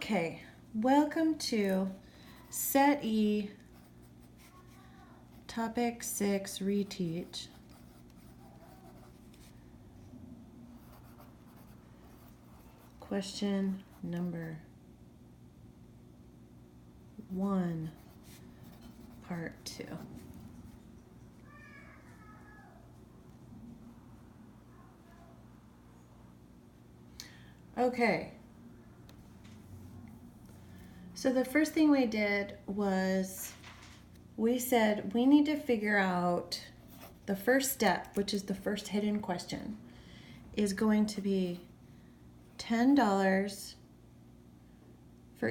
Okay, welcome to Set E, Topic 6, Reteach. Question number 1, Part 2. Okay. So the first thing we did was we said we need to figure out the first step, which is the first hidden question, is going to be $10 for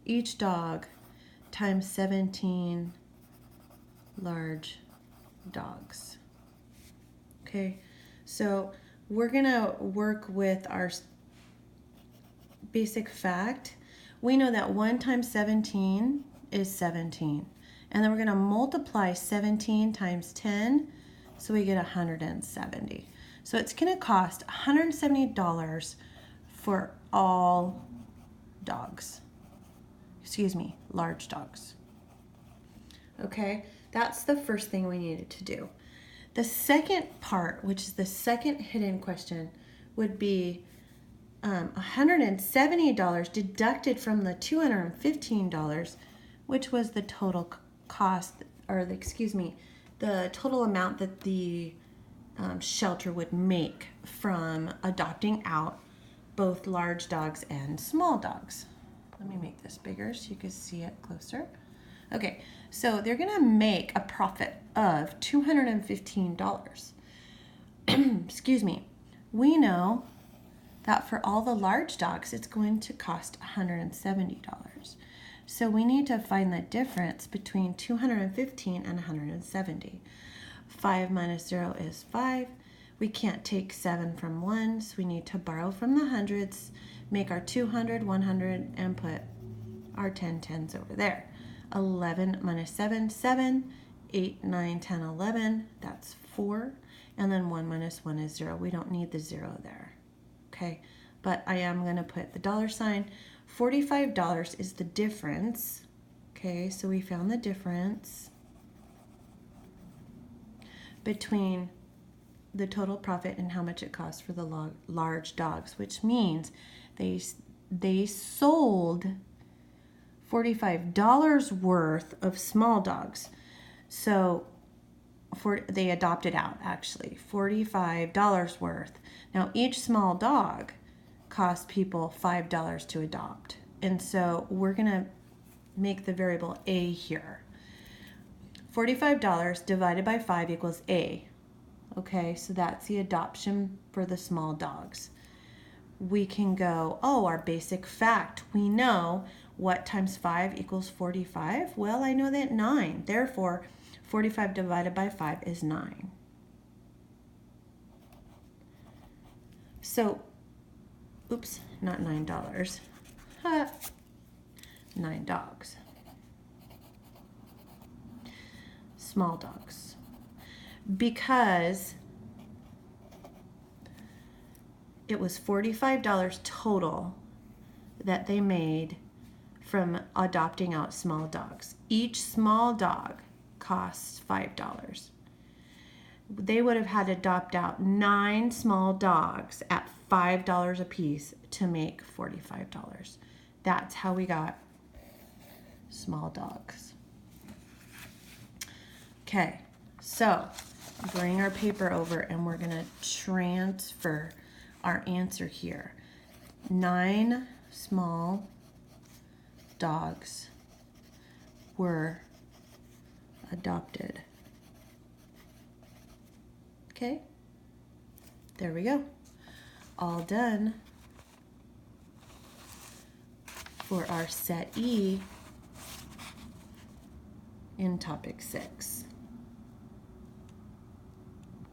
each dog times 17 large dogs. Okay, so we're gonna work with our basic fact. We know that 1 times 17 is 17. And then we're going to multiply 17 times 10, so we get 170. So it's going to cost $170 for all dogs. Excuse me, large dogs. Okay, that's the first thing we needed to do. The second part, which is the second hidden question, would be $170 deducted from the $215, which was the total cost, or the total amount that the shelter would make from adopting out both large dogs and small dogs. Let me make this bigger so you can see it closer. Okay, so they're gonna make a profit of $215. Excuse me. We know that for all the large dogs, it's going to cost $170. So we need to find the difference between 215 and 170. 5 minus 0 is 5. We can't take 7 from 1, so we need to borrow from the hundreds, make our 200, 100, and put our 10 tens over there. 11 minus 7, 7. 8, 9, 10, 11, that's 4. And then 1 minus 1 is 0. We don't need the 0 there. Okay, but I am going to put the dollar sign. $45 is the difference. Okay, so we found the difference between the total profit and how much it costs for the large dogs, which means they sold $45 worth of small dogs. So they adopted out, actually, $45 worth. Now, each small dog costs people $5 to adopt. And so we're going to make the variable A here. $45 divided by 5 equals A. Okay, so that's the adoption for the small dogs. We can go, our basic fact. We know what times 5 equals 45? Well, I know that 9. Therefore, 45 divided by 5 is 9. So, oops, not $9. 9 dogs. Small dogs. Because it was $45 total that they made from adopting out small dogs. Each small dog costs $5. They would have had to adopt out 9 small dogs at $5 a piece to make $45. That's how we got small dogs. Okay, so bring our paper over and we're going to transfer our answer here. 9 small dogs were adopted. Okay, there we go. All done for our set E in topic 6.